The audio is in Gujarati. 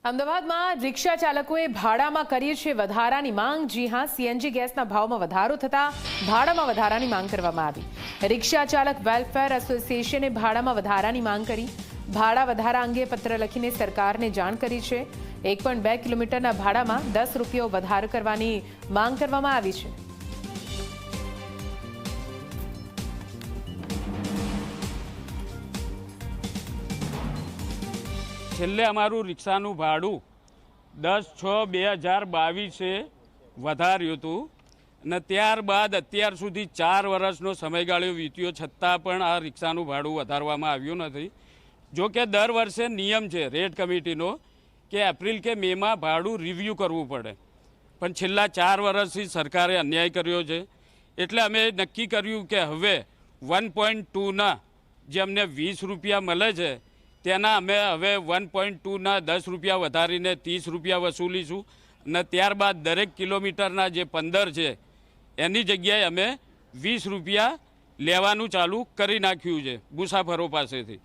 અમદાવાદમાં રિક્ષા ચાલકોએ ભાડામાં કરી છે વધારાની માંગ। જી હા, સીએનજી ગેસના ભાવમાં વધારો થતા ભાડામાં વધારાની માંગ કરવામાં આવી। રિક્ષા ચાલક વેલફેર એસોસિએશને ભાડામાં વધારાની માંગ કરી। ભાડા વધારા અંગે પત્ર લખીને સરકારને જાણ કરી છે। 1.2 કિલોમીટરના ભાડામાં 10 રૂપિયા વધારો કરવાની માંગ કરવામાં આવી છે। છેલ્લે અમારું રિક્ષાનું ભાડું 10/6/2022 વધાર્યું હતું અને ત્યારબાદ અત્યાર સુધી 4 વર્ષનો સમયગાળો વીત્યો છતાં પણ આ રિક્ષાનું ભાડું વધારવામાં આવ્યું નથી। જો કે દર વર્ષે નિયમ છે રેટ કમિટીનો કે એપ્રિલ કે મેમાં ભાડું રિવ્યૂ કરવું પડે, પણ છેલ્લા 4 વર્ષથી સરકારે અન્યાય કર્યો છે। એટલે અમે નક્કી કર્યું કે હવે 1.2ના જે અમને 20 રૂપિયા મળે છે તેના અમે હવે 1.2ના 10 રૂપિયા વધારીને 30 રૂપિયા વસૂલીશું અને ત્યારબાદ દરેક કિલોમીટરના જે 15 છે એની જગ્યાએ અમે 20 રૂપિયા લેવાનું ચાલુ કરી નાખ્યું છે મુસાફરો પાસેથી।